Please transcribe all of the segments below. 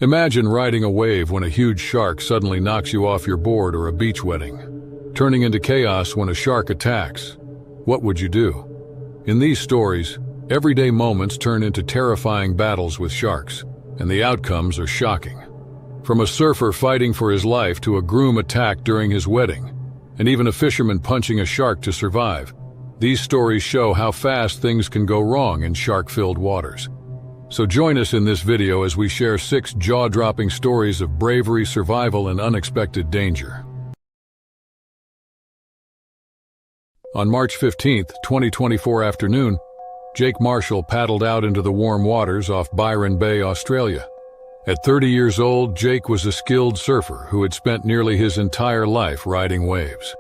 Imagine riding a wave when a huge shark suddenly knocks you off your board, or a beach wedding, turning into chaos when a shark attacks. What would you do? In these stories, everyday moments turn into terrifying battles with sharks, and the outcomes are shocking. From a surfer fighting for his life to a groom attacked during his wedding, and even a fisherman punching a shark to survive, these stories show how fast things can go wrong in shark-filled waters. So join us in this video as we share 6 jaw-dropping stories of bravery, survival, and unexpected danger. On March 15, 2024 afternoon, Jake Marshall paddled out into the warm waters off Byron Bay, Australia. At 30 years old, Jake was a skilled surfer who had spent nearly his entire life riding waves.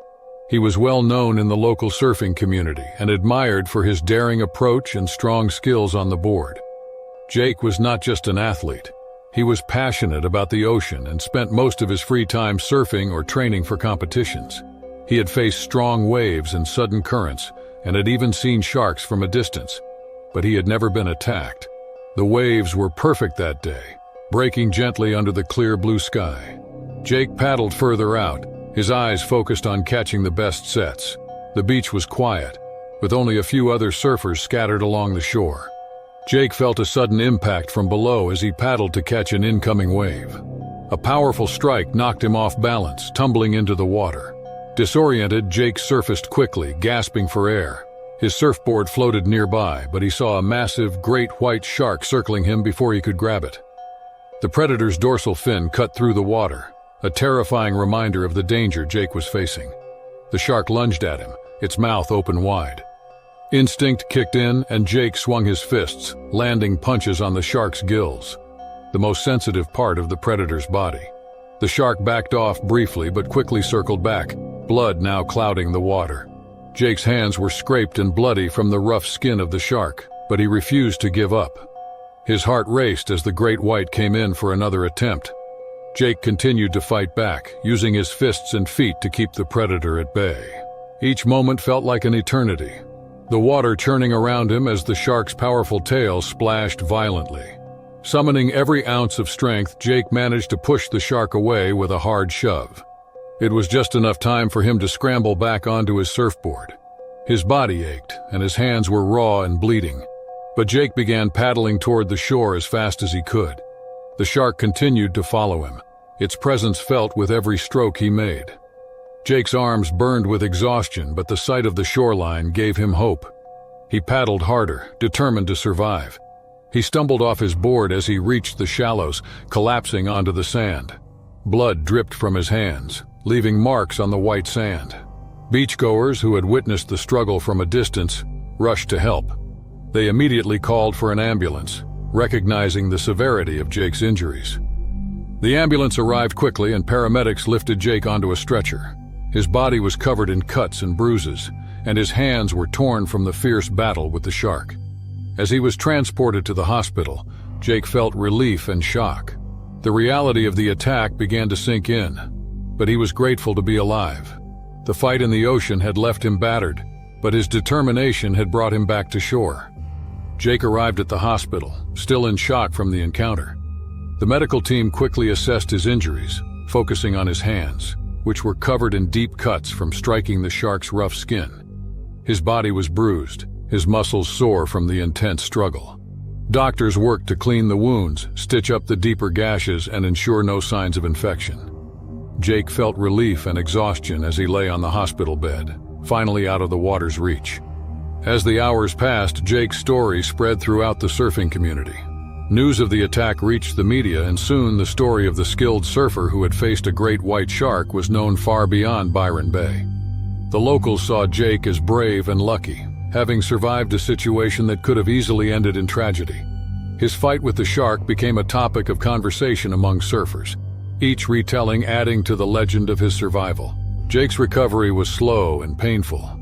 He was well known in the local surfing community and admired for his daring approach and strong skills on the board. Jake was not just an athlete. He was passionate about the ocean and spent most of his free time surfing or training for competitions. He had faced strong waves and sudden currents, and had even seen sharks from a distance, but he had never been attacked. The waves were perfect that day, breaking gently under the clear blue sky. Jake paddled further out, his eyes focused on catching the best sets. The beach was quiet, with only a few other surfers scattered along the shore. Jake felt a sudden impact from below as he paddled to catch an incoming wave. A powerful strike knocked him off balance, tumbling into the water. Disoriented, Jake surfaced quickly, gasping for air. His surfboard floated nearby, but he saw a massive, great white shark circling him before he could grab it. The predator's dorsal fin cut through the water, a terrifying reminder of the danger Jake was facing. The shark lunged at him, its mouth open wide. Instinct kicked in, and Jake swung his fists, landing punches on the shark's gills, the most sensitive part of the predator's body. The shark backed off briefly but quickly circled back, blood now clouding the water. Jake's hands were scraped and bloody from the rough skin of the shark, but he refused to give up. His heart raced as the great white came in for another attempt. Jake continued to fight back, using his fists and feet to keep the predator at bay. Each moment felt like an eternity, the water churning around him as the shark's powerful tail splashed violently. Summoning every ounce of strength, Jake managed to push the shark away with a hard shove. It was just enough time for him to scramble back onto his surfboard. His body ached, and his hands were raw and bleeding. But Jake began paddling toward the shore as fast as he could. The shark continued to follow him, its presence felt with every stroke he made. Jake's arms burned with exhaustion, but the sight of the shoreline gave him hope. He paddled harder, determined to survive. He stumbled off his board as he reached the shallows, collapsing onto the sand. Blood dripped from his hands, leaving marks on the white sand. Beachgoers who had witnessed the struggle from a distance rushed to help. They immediately called for an ambulance, recognizing the severity of Jake's injuries. The ambulance arrived quickly, and paramedics lifted Jake onto a stretcher. His body was covered in cuts and bruises, and his hands were torn from the fierce battle with the shark. As he was transported to the hospital, Jake felt relief and shock. The reality of the attack began to sink in, but he was grateful to be alive. The fight in the ocean had left him battered, but his determination had brought him back to shore. Jake arrived at the hospital, still in shock from the encounter. The medical team quickly assessed his injuries, focusing on his hands, which were covered in deep cuts from striking the shark's rough skin. His body was bruised, his muscles sore from the intense struggle. Doctors worked to clean the wounds, stitch up the deeper gashes, and ensure no signs of infection. Jake felt relief and exhaustion as he lay on the hospital bed, finally out of the water's reach. As the hours passed, Jake's story spread throughout the surfing community. News of the attack reached the media, and soon the story of the skilled surfer who had faced a great white shark was known far beyond Byron Bay. The locals saw Jake as brave and lucky, having survived a situation that could have easily ended in tragedy. His fight with the shark became a topic of conversation among surfers, each retelling adding to the legend of his survival. Jake's recovery was slow and painful.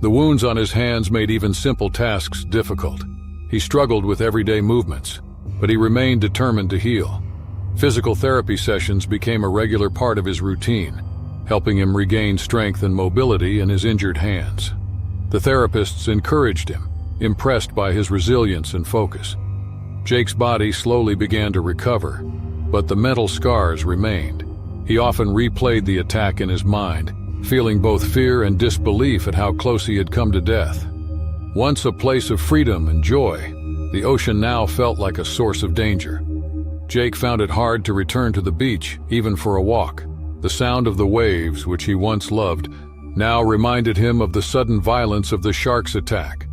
The wounds on his hands made even simple tasks difficult. He struggled with everyday movements, but he remained determined to heal. Physical therapy sessions became a regular part of his routine, helping him regain strength and mobility in his injured hands. The therapists encouraged him, impressed by his resilience and focus. Jake's body slowly began to recover, but the mental scars remained. He often replayed the attack in his mind, feeling both fear and disbelief at how close he had come to death. Once a place of freedom and joy, the ocean now felt like a source of danger. Jake found it hard to return to the beach, even for a walk. The sound of the waves, which he once loved, now reminded him of the sudden violence of the shark's attack.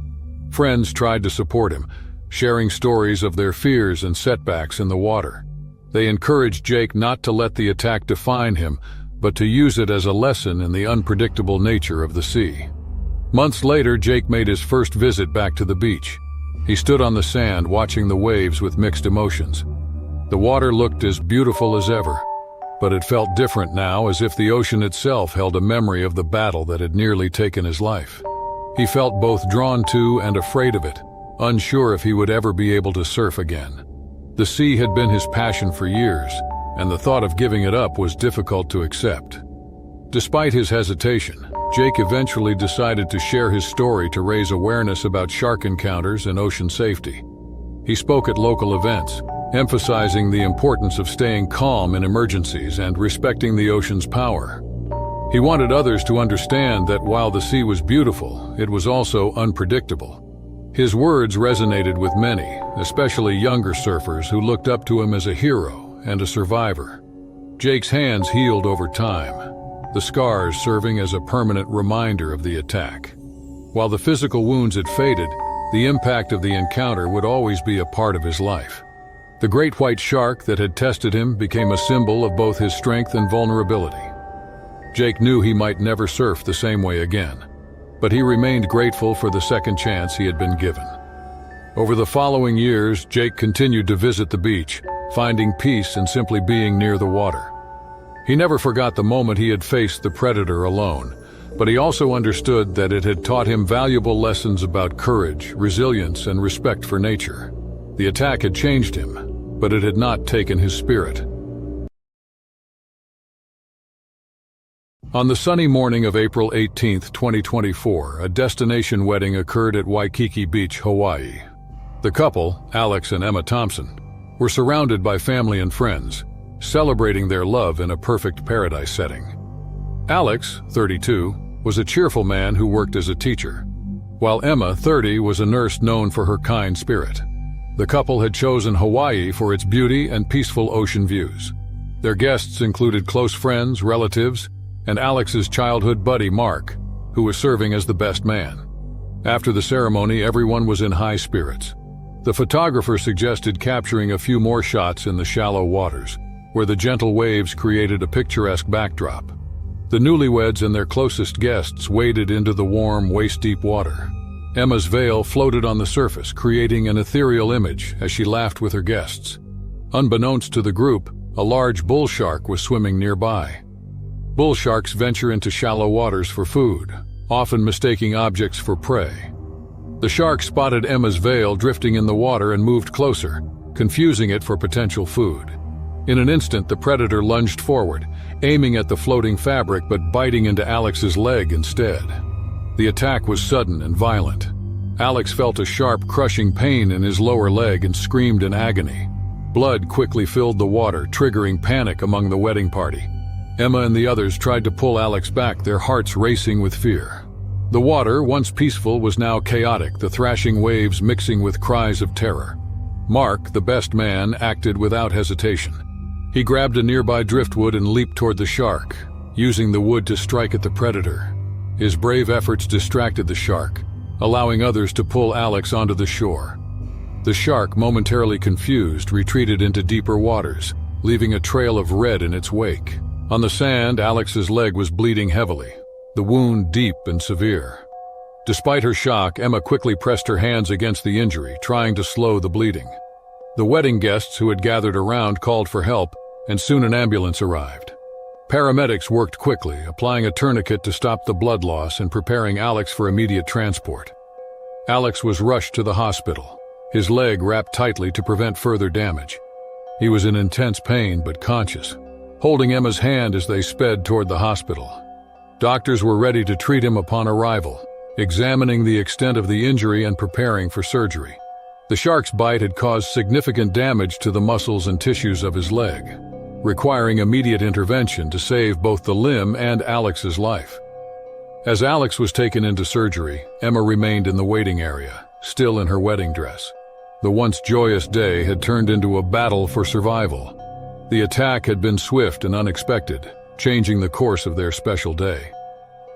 Friends tried to support him, sharing stories of their fears and setbacks in the water. They encouraged Jake not to let the attack define him, but to use it as a lesson in the unpredictable nature of the sea. Months later, Jake made his first visit back to the beach. He stood on the sand watching the waves with mixed emotions. The water looked as beautiful as ever, but it felt different now, as if the ocean itself held a memory of the battle that had nearly taken his life. He felt both drawn to and afraid of it, unsure if he would ever be able to surf again. The sea had been his passion for years, and the thought of giving it up was difficult to accept. Despite his hesitation, Jake eventually decided to share his story to raise awareness about shark encounters and ocean safety. He spoke at local events, emphasizing the importance of staying calm in emergencies and respecting the ocean's power. He wanted others to understand that while the sea was beautiful, it was also unpredictable. His words resonated with many, especially younger surfers who looked up to him as a hero and a survivor. Jake's hands healed over time, the scars serving as a permanent reminder of the attack. While the physical wounds had faded, the impact of the encounter would always be a part of his life. The great white shark that had tested him became a symbol of both his strength and vulnerability. Jake knew he might never surf the same way again, but he remained grateful for the second chance he had been given. Over the following years, Jake continued to visit the beach, finding peace in simply being near the water. He never forgot the moment he had faced the predator alone, but he also understood that it had taught him valuable lessons about courage, resilience, and respect for nature. The attack had changed him, but it had not taken his spirit. On the sunny morning of April 18, 2024, a destination wedding occurred at Waikiki Beach, Hawaii. The couple, Alex and Emma Thompson, were surrounded by family and friends, celebrating their love in a perfect paradise setting. Alex, 32, was a cheerful man who worked as a teacher, while Emma, 30, was a nurse known for her kind spirit. The couple had chosen Hawaii for its beauty and peaceful ocean views. Their guests included close friends, relatives, and Alex's childhood buddy Mark, who was serving as the best man. After the ceremony, everyone was in high spirits. The photographer suggested capturing a few more shots in the shallow waters, where the gentle waves created a picturesque backdrop. The newlyweds and their closest guests waded into the warm, waist-deep water. Emma's veil floated on the surface, creating an ethereal image as she laughed with her guests. Unbeknownst to the group, a large bull shark was swimming nearby. Bull sharks venture into shallow waters for food, often mistaking objects for prey. The shark spotted Emma's veil drifting in the water and moved closer, confusing it for potential food. In an instant, the predator lunged forward, aiming at the floating fabric but biting into Alex's leg instead. The attack was sudden and violent. Alex felt a sharp, crushing pain in his lower leg and screamed in agony. Blood quickly filled the water, triggering panic among the wedding party. Emma and the others tried to pull Alex back, their hearts racing with fear. The water, once peaceful, was now chaotic, the thrashing waves mixing with cries of terror. Mark, the best man, acted without hesitation. He grabbed a nearby driftwood and leaped toward the shark, using the wood to strike at the predator. His brave efforts distracted the shark, allowing others to pull Alex onto the shore. The shark, momentarily confused, retreated into deeper waters, leaving a trail of red in its wake. On the sand, Alex's leg was bleeding heavily, the wound deep and severe. Despite her shock, Emma quickly pressed her hands against the injury, trying to slow the bleeding. The wedding guests who had gathered around called for help, and soon an ambulance arrived. Paramedics worked quickly, applying a tourniquet to stop the blood loss and preparing Alex for immediate transport. Alex was rushed to the hospital, his leg wrapped tightly to prevent further damage. He was in intense pain but conscious, holding Emma's hand as they sped toward the hospital. Doctors were ready to treat him upon arrival, examining the extent of the injury and preparing for surgery. The shark's bite had caused significant damage to the muscles and tissues of his leg, requiring immediate intervention to save both the limb and Alex's life. As Alex was taken into surgery, Emma remained in the waiting area, still in her wedding dress. The once joyous day had turned into a battle for survival. The attack had been swift and unexpected, changing the course of their special day.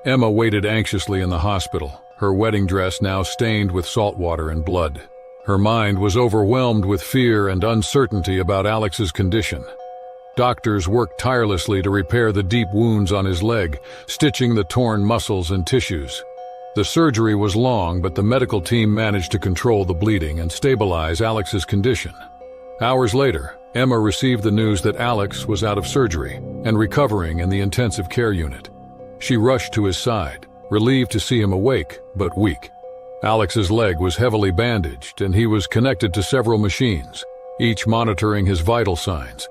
Emma waited anxiously in the hospital, her wedding dress now stained with salt water and blood. Her mind was overwhelmed with fear and uncertainty about Alex's condition. Doctors worked tirelessly to repair the deep wounds on his leg, stitching the torn muscles and tissues. The surgery was long, but the medical team managed to control the bleeding and stabilize Alex's condition. Hours later, Emma received the news that Alex was out of surgery and recovering in the intensive care unit. She rushed to his side, relieved to see him awake, but weak. Alex's leg was heavily bandaged, and he was connected to several machines, each monitoring his vital signs.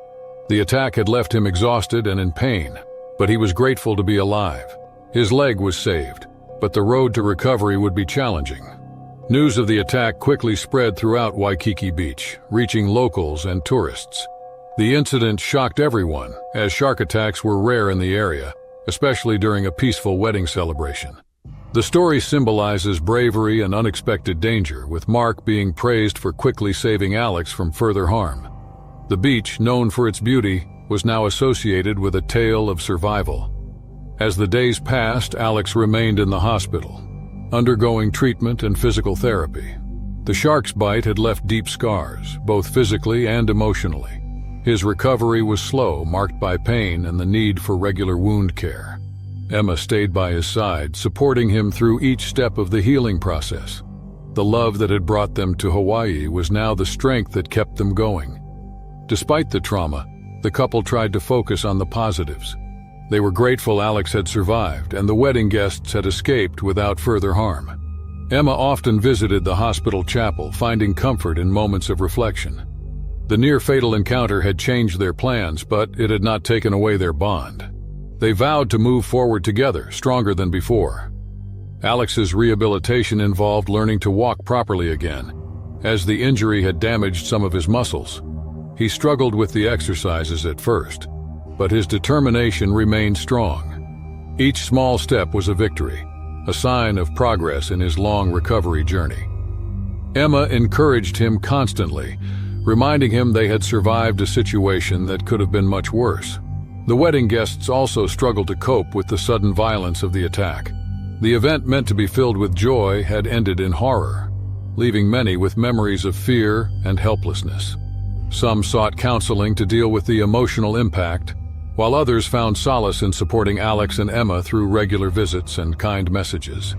The attack had left him exhausted and in pain, but he was grateful to be alive. His leg was saved, but the road to recovery would be challenging. News of the attack quickly spread throughout Waikiki Beach, reaching locals and tourists. The incident shocked everyone, as shark attacks were rare in the area, especially during a peaceful wedding celebration. The story symbolizes bravery and unexpected danger, with Mark being praised for quickly saving Alex from further harm. The beach, known for its beauty, was now associated with a tale of survival. As the days passed, Alex remained in the hospital, undergoing treatment and physical therapy. The shark's bite had left deep scars, both physically and emotionally. His recovery was slow, marked by pain and the need for regular wound care. Emma stayed by his side, supporting him through each step of the healing process. The love that had brought them to Hawaii was now the strength that kept them going. Despite the trauma, the couple tried to focus on the positives. They were grateful Alex had survived and the wedding guests had escaped without further harm. Emma often visited the hospital chapel, finding comfort in moments of reflection. The near-fatal encounter had changed their plans, but it had not taken away their bond. They vowed to move forward together, stronger than before. Alex's rehabilitation involved learning to walk properly again, as the injury had damaged some of his muscles. He struggled with the exercises at first, but his determination remained strong. Each small step was a victory, a sign of progress in his long recovery journey. Emma encouraged him constantly, reminding him they had survived a situation that could have been much worse. The wedding guests also struggled to cope with the sudden violence of the attack. The event, meant to be filled with joy, had ended in horror, leaving many with memories of fear and helplessness. Some sought counseling to deal with the emotional impact, while others found solace in supporting Alex and Emma through regular visits and kind messages.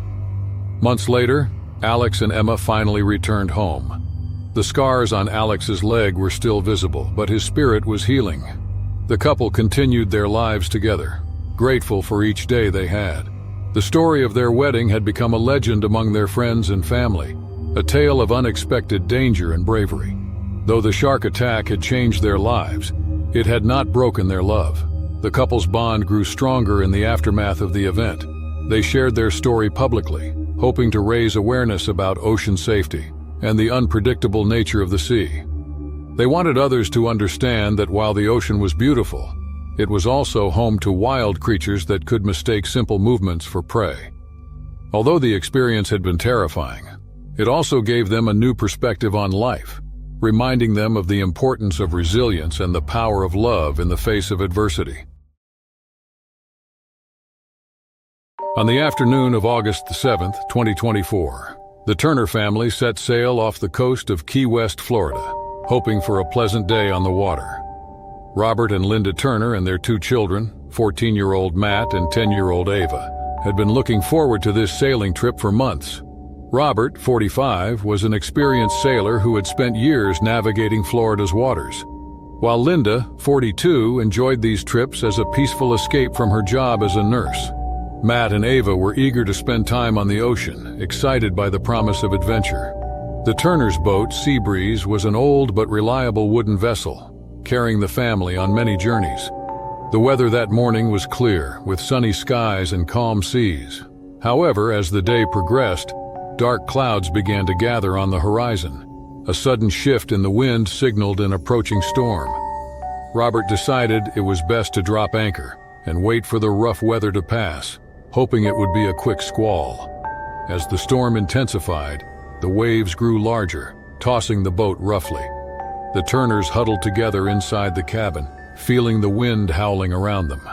Months later, Alex and Emma finally returned home. The scars on Alex's leg were still visible, but his spirit was healing. The couple continued their lives together, grateful for each day they had. The story of their wedding had become a legend among their friends and family, a tale of unexpected danger and bravery. Though the shark attack had changed their lives, it had not broken their love. The couple's bond grew stronger in the aftermath of the event. They shared their story publicly, hoping to raise awareness about ocean safety and the unpredictable nature of the sea. They wanted others to understand that while the ocean was beautiful, it was also home to wild creatures that could mistake simple movements for prey. Although the experience had been terrifying, it also gave them a new perspective on life, reminding them of the importance of resilience and the power of love in the face of adversity. On the afternoon of August 7, 2024, the Turner family set sail off the coast of Key West, Florida, hoping for a pleasant day on the water. Robert and Linda Turner and their two children, 14-year-old Matt and 10-year-old Ava, had been looking forward to this sailing trip for months. Robert, 45, was an experienced sailor who had spent years navigating Florida's waters, while Linda, 42, enjoyed these trips as a peaceful escape from her job as a nurse. Matt and Ava were eager to spend time on the ocean, excited by the promise of adventure. The Turners' boat, Seabreeze, was an old but reliable wooden vessel, carrying the family on many journeys. The weather that morning was clear, with sunny skies and calm seas. However, as the day progressed, dark clouds began to gather on the horizon. A sudden shift in the wind signaled an approaching storm. Robert decided it was best to drop anchor and wait for the rough weather to pass, hoping it would be a quick squall. As the storm intensified, the waves grew larger, tossing the boat roughly. The Turners huddled together inside the cabin, feeling the wind howling around them.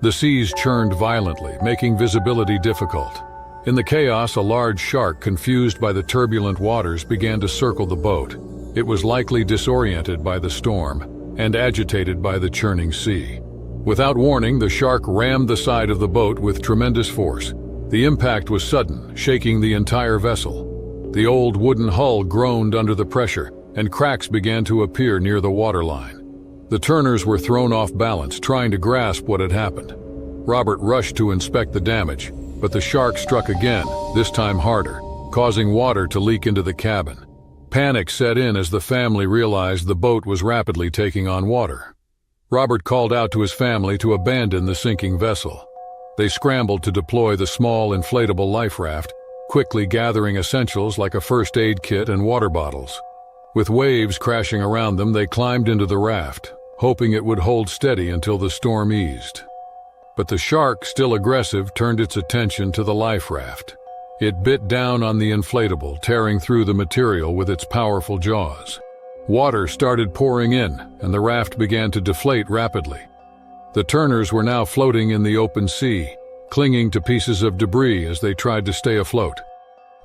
The seas churned violently, making visibility difficult. In the chaos, a large shark, confused by the turbulent waters, began to circle the boat. It was likely disoriented by the storm and agitated by the churning sea. Without warning, the shark rammed the side of the boat with tremendous force. The impact was sudden, shaking the entire vessel. The old wooden hull groaned under the pressure, and cracks began to appear near the waterline. The Turners were thrown off balance, trying to grasp what had happened. Robert rushed to inspect the damage, but the shark struck again, this time harder, causing water to leak into the cabin. Panic set in as the family realized the boat was rapidly taking on water. Robert called out to his family to abandon the sinking vessel. They scrambled to deploy the small inflatable life raft, quickly gathering essentials like a first aid kit and water bottles. With waves crashing around them, they climbed into the raft, hoping it would hold steady until the storm eased. But the shark, still aggressive, turned its attention to the life raft. It bit down on the inflatable, tearing through the material with its powerful jaws. Water started pouring in, and the raft began to deflate rapidly. The Turners were now floating in the open sea, clinging to pieces of debris as they tried to stay afloat.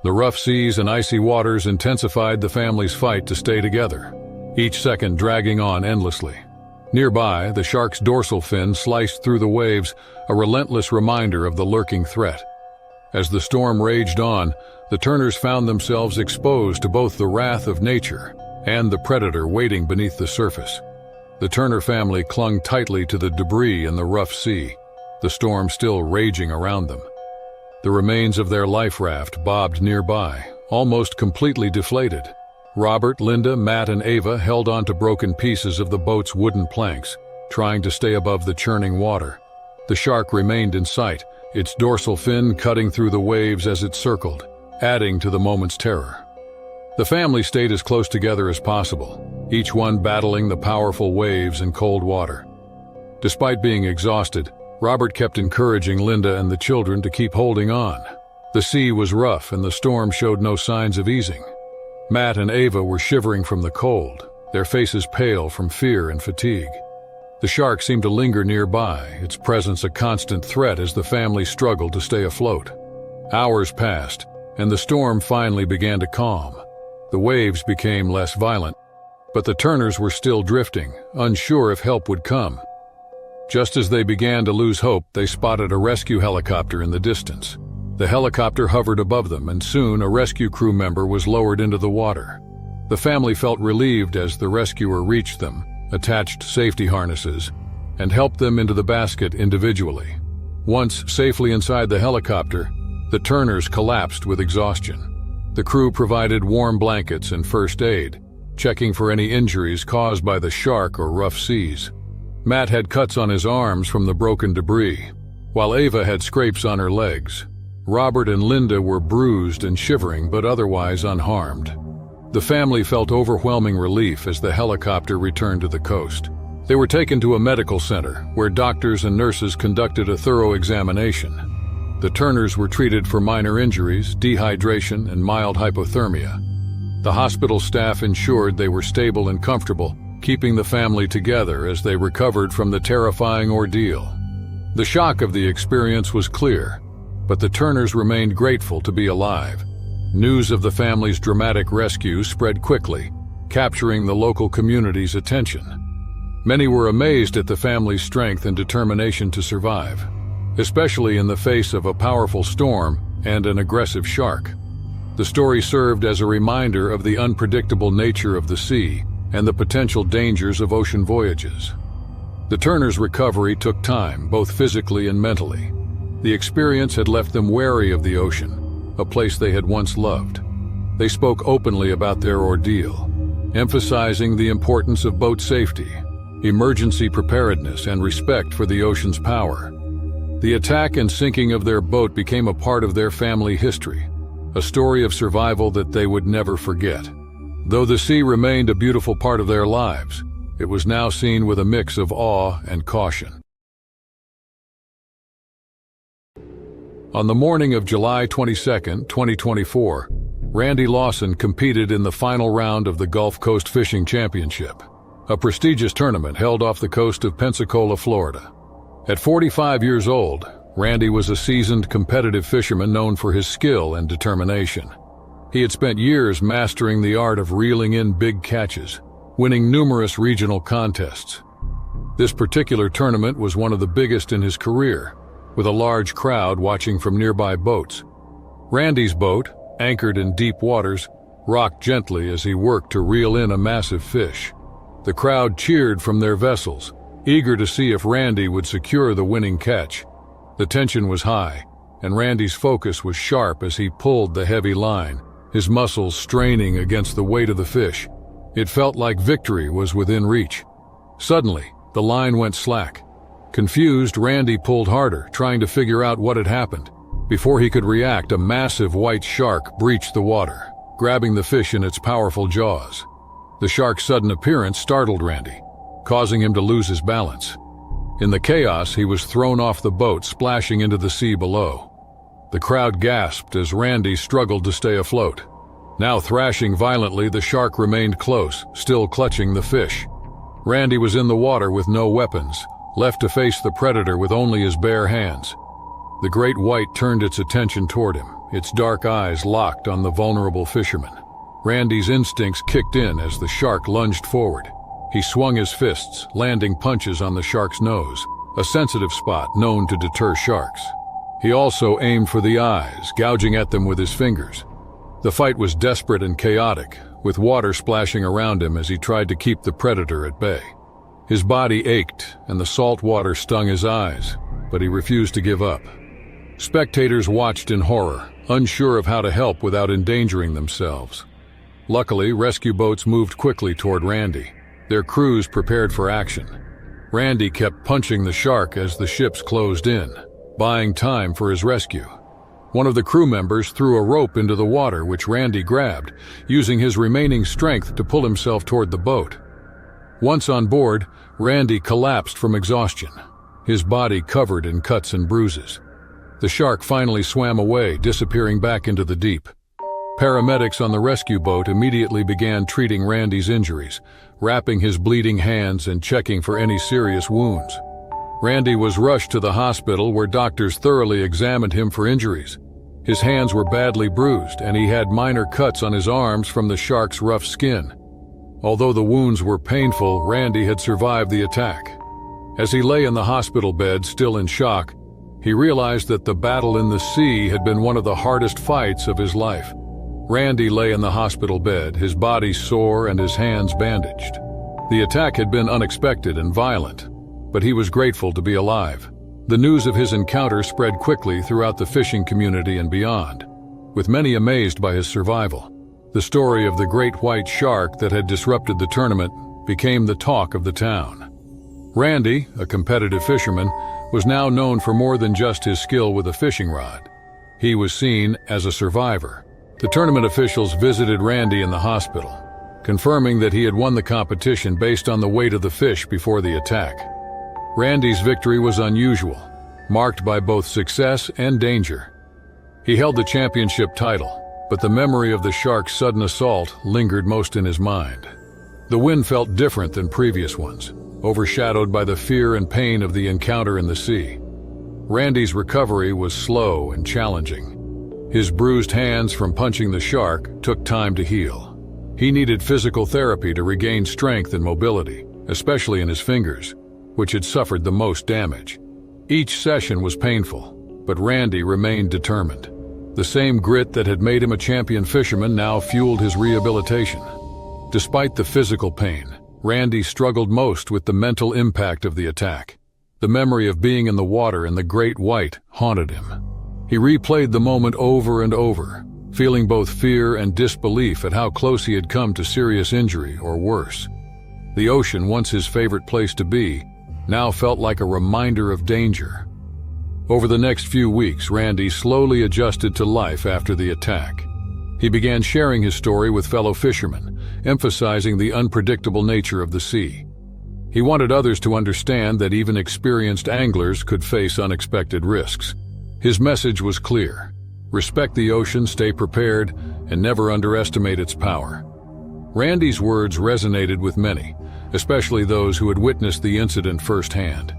The rough seas and icy waters intensified the family's fight to stay together, each second dragging on endlessly. Nearby, the shark's dorsal fin sliced through the waves, a relentless reminder of the lurking threat. As the storm raged on, the Turners found themselves exposed to both the wrath of nature and the predator waiting beneath the surface. The Turner family clung tightly to the debris in the rough sea, the storm still raging around them. The remains of their life raft bobbed nearby, almost completely deflated. Robert, Linda, Matt, and Ava held onto broken pieces of the boat's wooden planks, trying to stay above the churning water. The shark remained in sight, its dorsal fin cutting through the waves as it circled, adding to the moment's terror. The family stayed as close together as possible, each one battling the powerful waves and cold water. Despite being exhausted, Robert kept encouraging Linda and the children to keep holding on. The sea was rough and the storm showed no signs of easing. Matt and Ava were shivering from the cold, their faces pale from fear and fatigue. The shark seemed to linger nearby, its presence a constant threat as the family struggled to stay afloat. Hours passed, and the storm finally began to calm. The waves became less violent, but the Turners were still drifting, unsure if help would come. Just as they began to lose hope, they spotted a rescue helicopter in the distance. The helicopter hovered above them, and soon a rescue crew member was lowered into the water. The family felt relieved as the rescuer reached them, attached safety harnesses, and helped them into the basket individually. Once safely inside the helicopter, the Turners collapsed with exhaustion. The crew provided warm blankets and first aid, checking for any injuries caused by the shark or rough seas. Matt had cuts on his arms from the broken debris, while Ava had scrapes on her legs. Robert and Linda were bruised and shivering, but otherwise unharmed. The family felt overwhelming relief as the helicopter returned to the coast. They were taken to a medical center, where doctors and nurses conducted a thorough examination. The Turners were treated for minor injuries, dehydration, and mild hypothermia. The hospital staff ensured they were stable and comfortable, keeping the family together as they recovered from the terrifying ordeal. The shock of the experience was clear, but the Turners remained grateful to be alive. News of the family's dramatic rescue spread quickly, capturing the local community's attention. Many were amazed at the family's strength and determination to survive, especially in the face of a powerful storm and an aggressive shark. The story served as a reminder of the unpredictable nature of the sea and the potential dangers of ocean voyages. The Turners' recovery took time, both physically and mentally. The experience had left them wary of the ocean, a place they had once loved. They spoke openly about their ordeal, emphasizing the importance of boat safety, emergency preparedness, and respect for the ocean's power. The attack and sinking of their boat became a part of their family history, a story of survival that they would never forget. Though the sea remained a beautiful part of their lives, it was now seen with a mix of awe and caution. On the morning of July 22, 2024, Randy Lawson competed in the final round of the Gulf Coast Fishing Championship, a prestigious tournament held off the coast of Pensacola, Florida. At 45 years old, Randy was a seasoned competitive fisherman known for his skill and determination. He had spent years mastering the art of reeling in big catches, winning numerous regional contests. This particular tournament was one of the biggest in his career, with a large crowd watching from nearby boats. Randy's boat, anchored in deep waters, rocked gently as he worked to reel in a massive fish. The crowd cheered from their vessels, eager to see if Randy would secure the winning catch. The tension was high, and Randy's focus was sharp as he pulled the heavy line, his muscles straining against the weight of the fish. It felt like victory was within reach. Suddenly, the line went slack. Confused, Randy pulled harder, trying to figure out what had happened. Before he could react, a massive white shark breached the water, grabbing the fish in its powerful jaws. The shark's sudden appearance startled Randy, causing him to lose his balance. In the chaos, he was thrown off the boat, splashing into the sea below. The crowd gasped as Randy struggled to stay afloat. Now thrashing violently, the shark remained close, still clutching the fish. Randy was in the water with no weapons, left to face the predator with only his bare hands. The great white turned its attention toward him, its dark eyes locked on the vulnerable fisherman. Randy's instincts kicked in as the shark lunged forward. He swung his fists, landing punches on the shark's nose, a sensitive spot known to deter sharks. He also aimed for the eyes, gouging at them with his fingers. The fight was desperate and chaotic, with water splashing around him as he tried to keep the predator at bay. His body ached, and the salt water stung his eyes, but he refused to give up. Spectators watched in horror, unsure of how to help without endangering themselves. Luckily, rescue boats moved quickly toward Randy, their crews prepared for action. Randy kept punching the shark as the ships closed in, buying time for his rescue. One of the crew members threw a rope into the water, which Randy grabbed, using his remaining strength to pull himself toward the boat. Once on board, Randy collapsed from exhaustion, his body covered in cuts and bruises. The shark finally swam away, disappearing back into the deep. Paramedics on the rescue boat immediately began treating Randy's injuries, wrapping his bleeding hands and checking for any serious wounds. Randy was rushed to the hospital where doctors thoroughly examined him for injuries. His hands were badly bruised, and he had minor cuts on his arms from the shark's rough skin. Although the wounds were painful, Randy had survived the attack. As he lay in the hospital bed, still in shock, he realized that the battle in the sea had been one of the hardest fights of his life. Randy lay in the hospital bed, his body sore and his hands bandaged. The attack had been unexpected and violent, but he was grateful to be alive. The news of his encounter spread quickly throughout the fishing community and beyond, with many amazed by his survival. The story of the great white shark that had disrupted the tournament became the talk of the town. Randy, a competitive fisherman, was now known for more than just his skill with a fishing rod. He was seen as a survivor. The tournament officials visited Randy in the hospital, confirming that he had won the competition based on the weight of the fish before the attack. Randy's victory was unusual, marked by both success and danger. He held the championship title, but the memory of the shark's sudden assault lingered most in his mind. The win felt different than previous ones, overshadowed by the fear and pain of the encounter in the sea. Randy's recovery was slow and challenging. His bruised hands from punching the shark took time to heal. He needed physical therapy to regain strength and mobility, especially in his fingers, which had suffered the most damage. Each session was painful, but Randy remained determined. The same grit that had made him a champion fisherman now fueled his rehabilitation. Despite the physical pain, Randy struggled most with the mental impact of the attack. The memory of being in the water in the great white haunted him. He replayed the moment over and over, feeling both fear and disbelief at how close he had come to serious injury or worse. The ocean, once his favorite place to be, now felt like a reminder of danger. Over the next few weeks, Randy slowly adjusted to life after the attack. He began sharing his story with fellow fishermen, emphasizing the unpredictable nature of the sea. He wanted others to understand that even experienced anglers could face unexpected risks. His message was clear: respect the ocean, stay prepared, and never underestimate its power. Randy's words resonated with many, especially those who had witnessed the incident firsthand.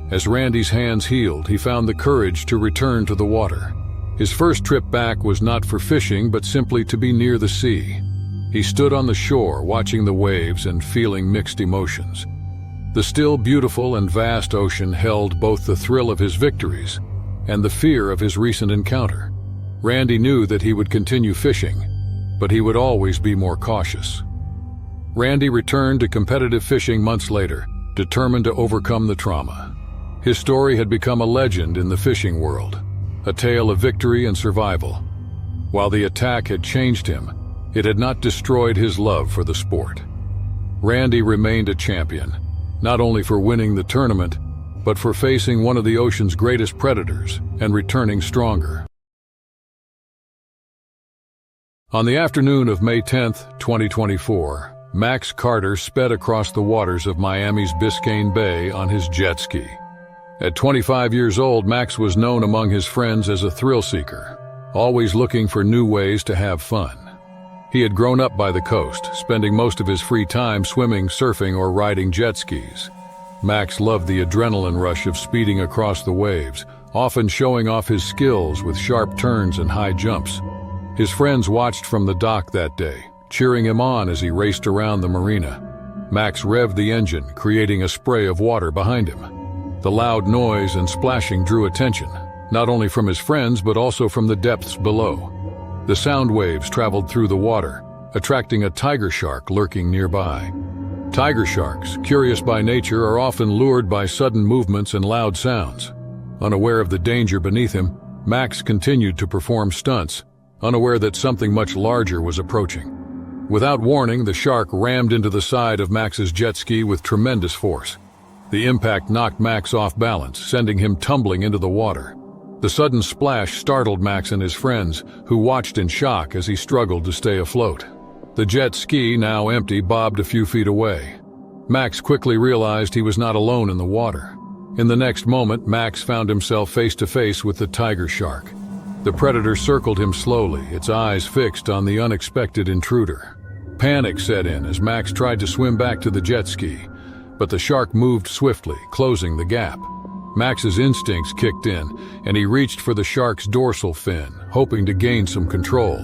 As Randy's hands healed, he found the courage to return to the water. His first trip back was not for fishing, but simply to be near the sea. He stood on the shore, watching the waves and feeling mixed emotions. The still beautiful and vast ocean held both the thrill of his victories and the fear of his recent encounter. Randy knew that he would continue fishing, but he would always be more cautious. Randy returned to competitive fishing months later, determined to overcome the trauma. His story had become a legend in the fishing world, a tale of victory and survival. While the attack had changed him, it had not destroyed his love for the sport. Randy remained a champion, not only for winning the tournament, but for facing one of the ocean's greatest predators and returning stronger. On the afternoon of May 10, 2024, Max Carter sped across the waters of Miami's Biscayne Bay on his jet ski. At 25 years old, Max was known among his friends as a thrill seeker, always looking for new ways to have fun. He had grown up by the coast, spending most of his free time swimming, surfing, or riding jet skis. Max loved the adrenaline rush of speeding across the waves, often showing off his skills with sharp turns and high jumps. His friends watched from the dock that day, cheering him on as he raced around the marina. Max revved the engine, creating a spray of water behind him. The loud noise and splashing drew attention, not only from his friends but also from the depths below. The sound waves traveled through the water, attracting a tiger shark lurking nearby. Tiger sharks, curious by nature, are often lured by sudden movements and loud sounds. Unaware of the danger beneath him, Max continued to perform stunts, unaware that something much larger was approaching. Without warning, the shark rammed into the side of Max's jet ski with tremendous force. The impact knocked Max off balance, sending him tumbling into the water. The sudden splash startled Max and his friends, who watched in shock as he struggled to stay afloat. The jet ski, now empty, bobbed a few feet away. Max quickly realized he was not alone in the water. In the next moment, Max found himself face to face with the tiger shark. The predator circled him slowly, its eyes fixed on the unexpected intruder. Panic set in as Max tried to swim back to the jet ski, but the shark moved swiftly, closing the gap. Max's instincts kicked in, and he reached for the shark's dorsal fin, hoping to gain some control.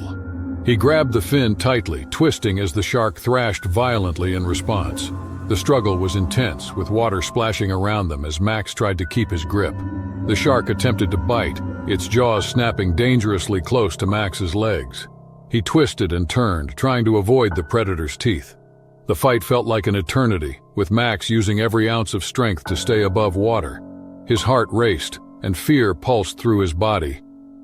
He grabbed the fin tightly, twisting as the shark thrashed violently in response. The struggle was intense, with water splashing around them as Max tried to keep his grip. The shark attempted to bite, its jaws snapping dangerously close to Max's legs. He twisted and turned, trying to avoid the predator's teeth. The fight felt like an eternity, with Max using every ounce of strength to stay above water. His heart raced, and fear pulsed through his body,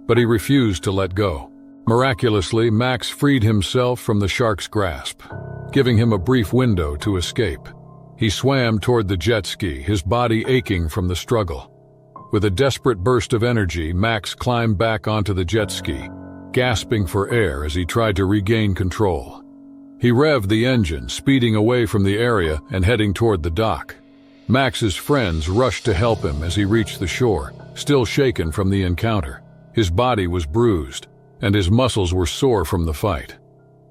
but he refused to let go. Miraculously, Max freed himself from the shark's grasp, giving him a brief window to escape. He swam toward the jet ski, his body aching from the struggle. With a desperate burst of energy, Max climbed back onto the jet ski, gasping for air as he tried to regain control. He revved the engine, speeding away from the area and heading toward the dock. Max's friends rushed to help him as he reached the shore, still shaken from the encounter. His body was bruised, and his muscles were sore from the fight.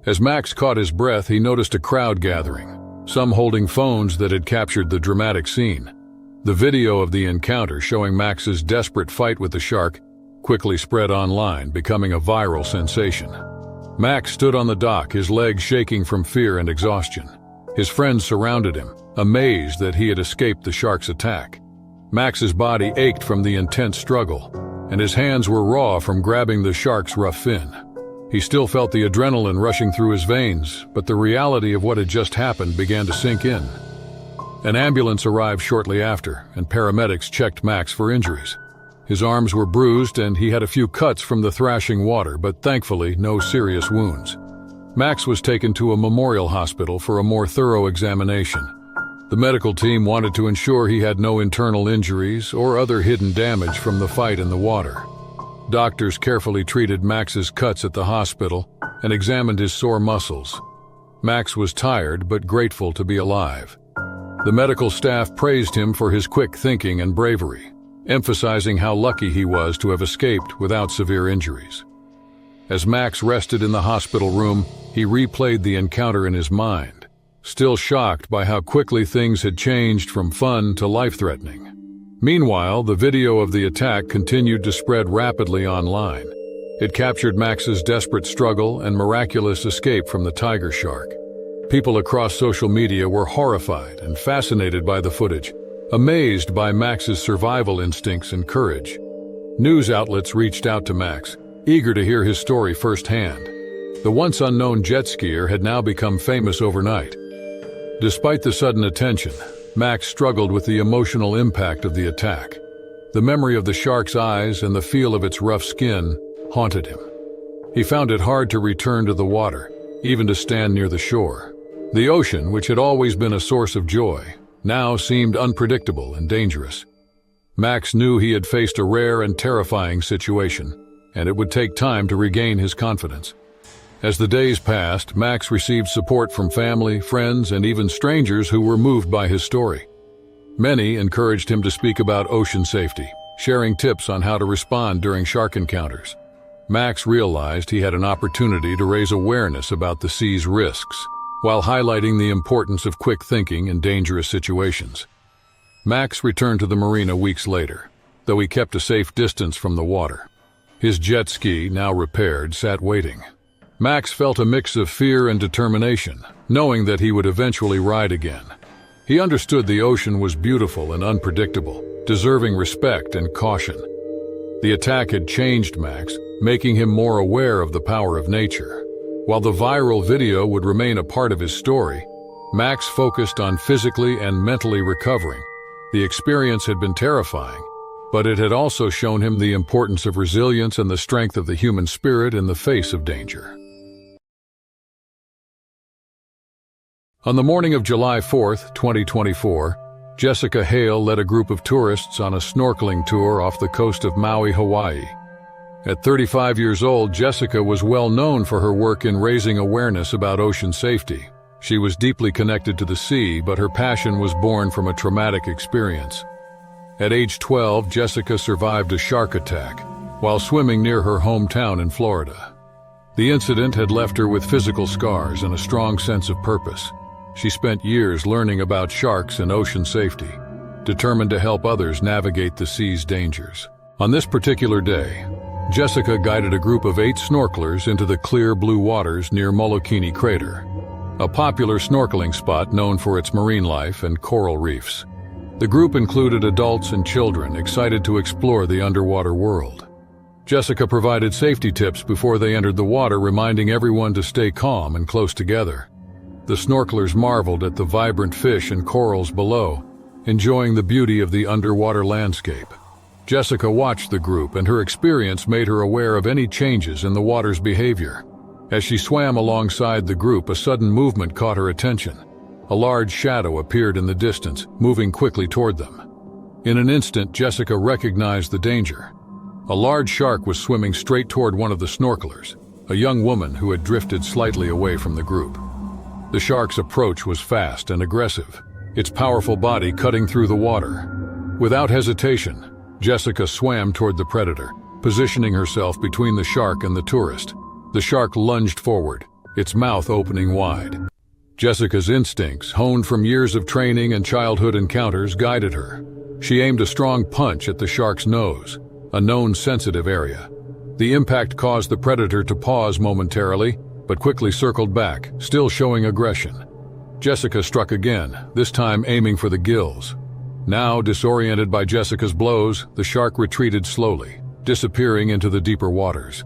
As Max caught his breath, he noticed a crowd gathering, some holding phones that had captured the dramatic scene. The video of the encounter, showing Max's desperate fight with the shark, quickly spread online, becoming a viral sensation. Max stood on the dock, his legs shaking from fear and exhaustion. His friends surrounded him, amazed that he had escaped the shark's attack. Max's body ached from the intense struggle, and his hands were raw from grabbing the shark's rough fin. He still felt the adrenaline rushing through his veins, but the reality of what had just happened began to sink in. An ambulance arrived shortly after, and paramedics checked Max for injuries. His arms were bruised and he had a few cuts from the thrashing water, but thankfully no serious wounds. Max was taken to a memorial hospital for a more thorough examination. The medical team wanted to ensure he had no internal injuries or other hidden damage from the fight in the water. Doctors carefully treated Max's cuts at the hospital, and examined his sore muscles. Max was tired but grateful to be alive. The medical staff praised him for his quick thinking and bravery, emphasizing how lucky he was to have escaped without severe injuries. As Max rested in the hospital room, he replayed the encounter in his mind, still shocked by how quickly things had changed from fun to life-threatening. Meanwhile, the video of the attack continued to spread rapidly online. It captured Max's desperate struggle and miraculous escape from the tiger shark. People across social media were horrified and fascinated by the footage, amazed by Max's survival instincts and courage. News outlets reached out to Max, eager to hear his story firsthand. The once unknown jet skier had now become famous overnight. Despite the sudden attention, Max struggled with the emotional impact of the attack. The memory of the shark's eyes and the feel of its rough skin haunted him. He found it hard to return to the water, even to stand near the shore. The ocean, which had always been a source of joy, now seemed unpredictable and dangerous. Max knew he had faced a rare and terrifying situation, and it would take time to regain his confidence. As the days passed, Max received support from family, friends, and even strangers who were moved by his story. Many encouraged him to speak about ocean safety, sharing tips on how to respond during shark encounters. Max realized he had an opportunity to raise awareness about the sea's risks, while highlighting the importance of quick thinking in dangerous situations. Max returned to the marina weeks later, though he kept a safe distance from the water. His jet ski, now repaired, sat waiting. Max felt a mix of fear and determination, knowing that he would eventually ride again. He understood the ocean was beautiful and unpredictable, deserving respect and caution. The attack had changed Max, making him more aware of the power of nature. While the viral video would remain a part of his story, Max focused on physically and mentally recovering. The experience had been terrifying, but it had also shown him the importance of resilience and the strength of the human spirit in the face of danger. On the morning of July 4, 2024, Jessica Hale led a group of tourists on a snorkeling tour off the coast of Maui, Hawaii. At 35 years old, Jessica was well known for her work in raising awareness about ocean safety. She was deeply connected to the sea, but her passion was born from a traumatic experience. At age 12, Jessica survived a shark attack while swimming near her hometown in Florida. The incident had left her with physical scars and a strong sense of purpose. She spent years learning about sharks and ocean safety, determined to help others navigate the sea's dangers. On this particular day, Jessica guided a group of 8 snorkelers into the clear blue waters near Molokini Crater, a popular snorkeling spot known for its marine life and coral reefs. The group included adults and children excited to explore the underwater world. Jessica provided safety tips before they entered the water, reminding everyone to stay calm and close together. The snorkelers marveled at the vibrant fish and corals below, enjoying the beauty of the underwater landscape. Jessica watched the group, and her experience made her aware of any changes in the water's behavior. As she swam alongside the group, a sudden movement caught her attention. A large shadow appeared in the distance, moving quickly toward them. In an instant, Jessica recognized the danger. A large shark was swimming straight toward one of the snorkelers, a young woman who had drifted slightly away from the group. The shark's approach was fast and aggressive, its powerful body cutting through the water. Without hesitation, Jessica swam toward the predator, positioning herself between the shark and the tourist. The shark lunged forward, its mouth opening wide. Jessica's instincts, honed from years of training and childhood encounters, guided her. She aimed a strong punch at the shark's nose, a known sensitive area. The impact caused the predator to pause momentarily, but quickly circled back, still showing aggression. Jessica struck again, this time aiming for the gills. Now, disoriented by Jessica's blows, the shark retreated slowly, disappearing into the deeper waters.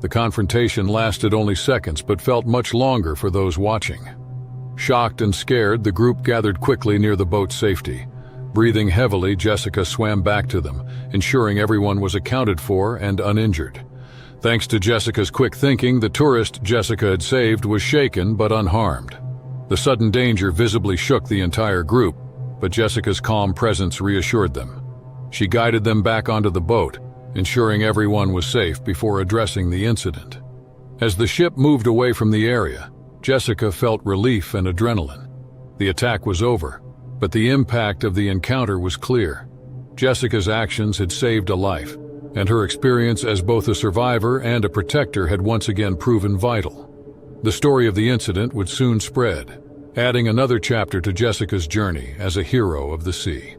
The confrontation lasted only seconds, but felt much longer for those watching. Shocked and scared, the group gathered quickly near the boat's safety. Breathing heavily, Jessica swam back to them, ensuring everyone was accounted for and uninjured. Thanks to Jessica's quick thinking, the tourist Jessica had saved was shaken but unharmed. The sudden danger visibly shook the entire group, but Jessica's calm presence reassured them. She guided them back onto the boat, ensuring everyone was safe before addressing the incident. As the ship moved away from the area, Jessica felt relief and adrenaline. The attack was over, but the impact of the encounter was clear. Jessica's actions had saved a life, and her experience as both a survivor and a protector had once again proven vital. The story of the incident would soon spread, adding another chapter to Jessica's journey as a hero of the sea.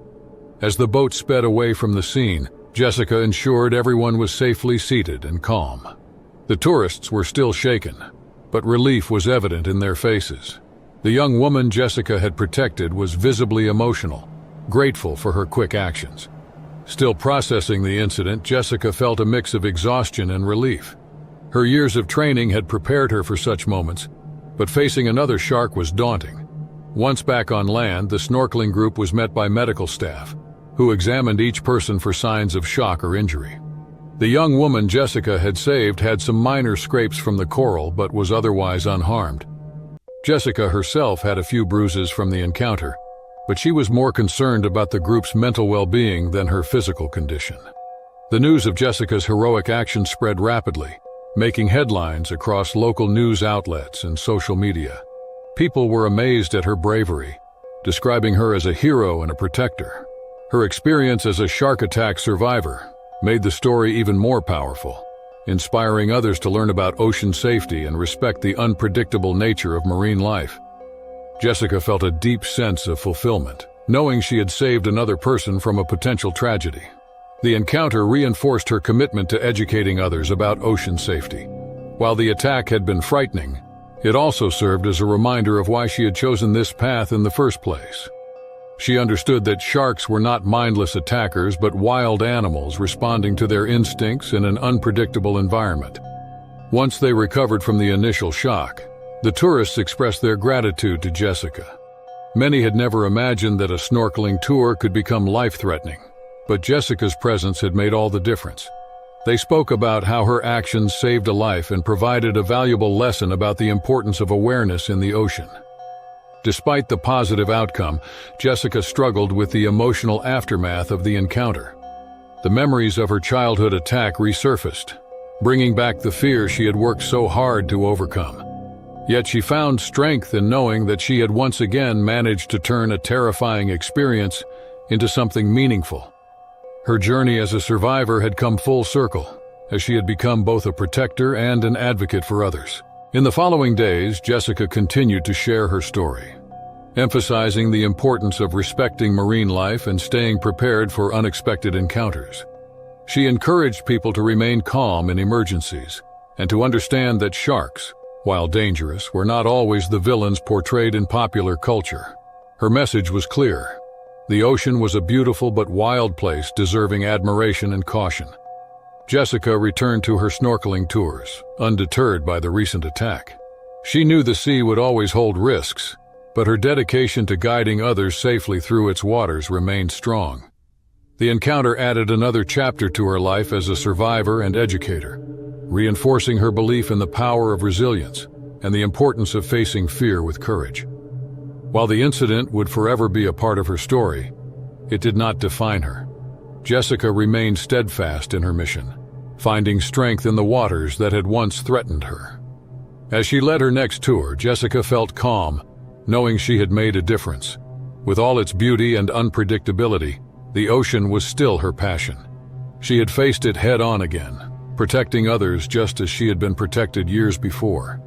As the boat sped away from the scene, Jessica ensured everyone was safely seated and calm. The tourists were still shaken, but relief was evident in their faces. The young woman Jessica had protected was visibly emotional, grateful for her quick actions. Still processing the incident, Jessica felt a mix of exhaustion and relief. Her years of training had prepared her for such moments, but facing another shark was daunting. Once back on land, the snorkeling group was met by medical staff, who examined each person for signs of shock or injury. The young woman Jessica had saved had some minor scrapes from the coral but was otherwise unharmed. Jessica herself had a few bruises from the encounter, but she was more concerned about the group's mental well-being than her physical condition. The news of Jessica's heroic action spread rapidly, making headlines across local news outlets and social media. People were amazed at her bravery, describing her as a hero and a protector. Her experience as a shark attack survivor made the story even more powerful, inspiring others to learn about ocean safety and respect the unpredictable nature of marine life. Jessica felt a deep sense of fulfillment, knowing she had saved another person from a potential tragedy. The encounter reinforced her commitment to educating others about ocean safety. While the attack had been frightening, it also served as a reminder of why she had chosen this path in the first place. She understood that sharks were not mindless attackers but wild animals responding to their instincts in an unpredictable environment. Once they recovered from the initial shock, the tourists expressed their gratitude to Jessica. Many had never imagined that a snorkeling tour could become life-threatening, but Jessica's presence had made all the difference. They spoke about how her actions saved a life and provided a valuable lesson about the importance of awareness in the ocean. Despite the positive outcome, Jessica struggled with the emotional aftermath of the encounter. The memories of her childhood attack resurfaced, bringing back the fear she had worked so hard to overcome. Yet she found strength in knowing that she had once again managed to turn a terrifying experience into something meaningful. Her journey as a survivor had come full circle, as she had become both a protector and an advocate for others. In the following days, Jessica continued to share her story, emphasizing the importance of respecting marine life and staying prepared for unexpected encounters. She encouraged people to remain calm in emergencies and to understand that sharks, while dangerous, were not always the villains portrayed in popular culture. Her message was clear. The ocean was a beautiful but wild place deserving admiration and caution. Jessica returned to her snorkeling tours, undeterred by the recent attack. She knew the sea would always hold risks, but her dedication to guiding others safely through its waters remained strong. The encounter added another chapter to her life as a survivor and educator, reinforcing her belief in the power of resilience and the importance of facing fear with courage. While the incident would forever be a part of her story, it did not define her. Jessica remained steadfast in her mission, finding strength in the waters that had once threatened her. As she led her next tour, Jessica felt calm, knowing she had made a difference. With all its beauty and unpredictability, the ocean was still her passion. She had faced it head-on again, protecting others just as she had been protected years before.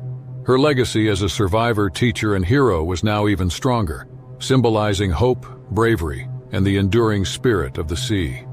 Her legacy as a survivor, teacher, and hero was now even stronger, symbolizing hope, bravery, and the enduring spirit of the sea.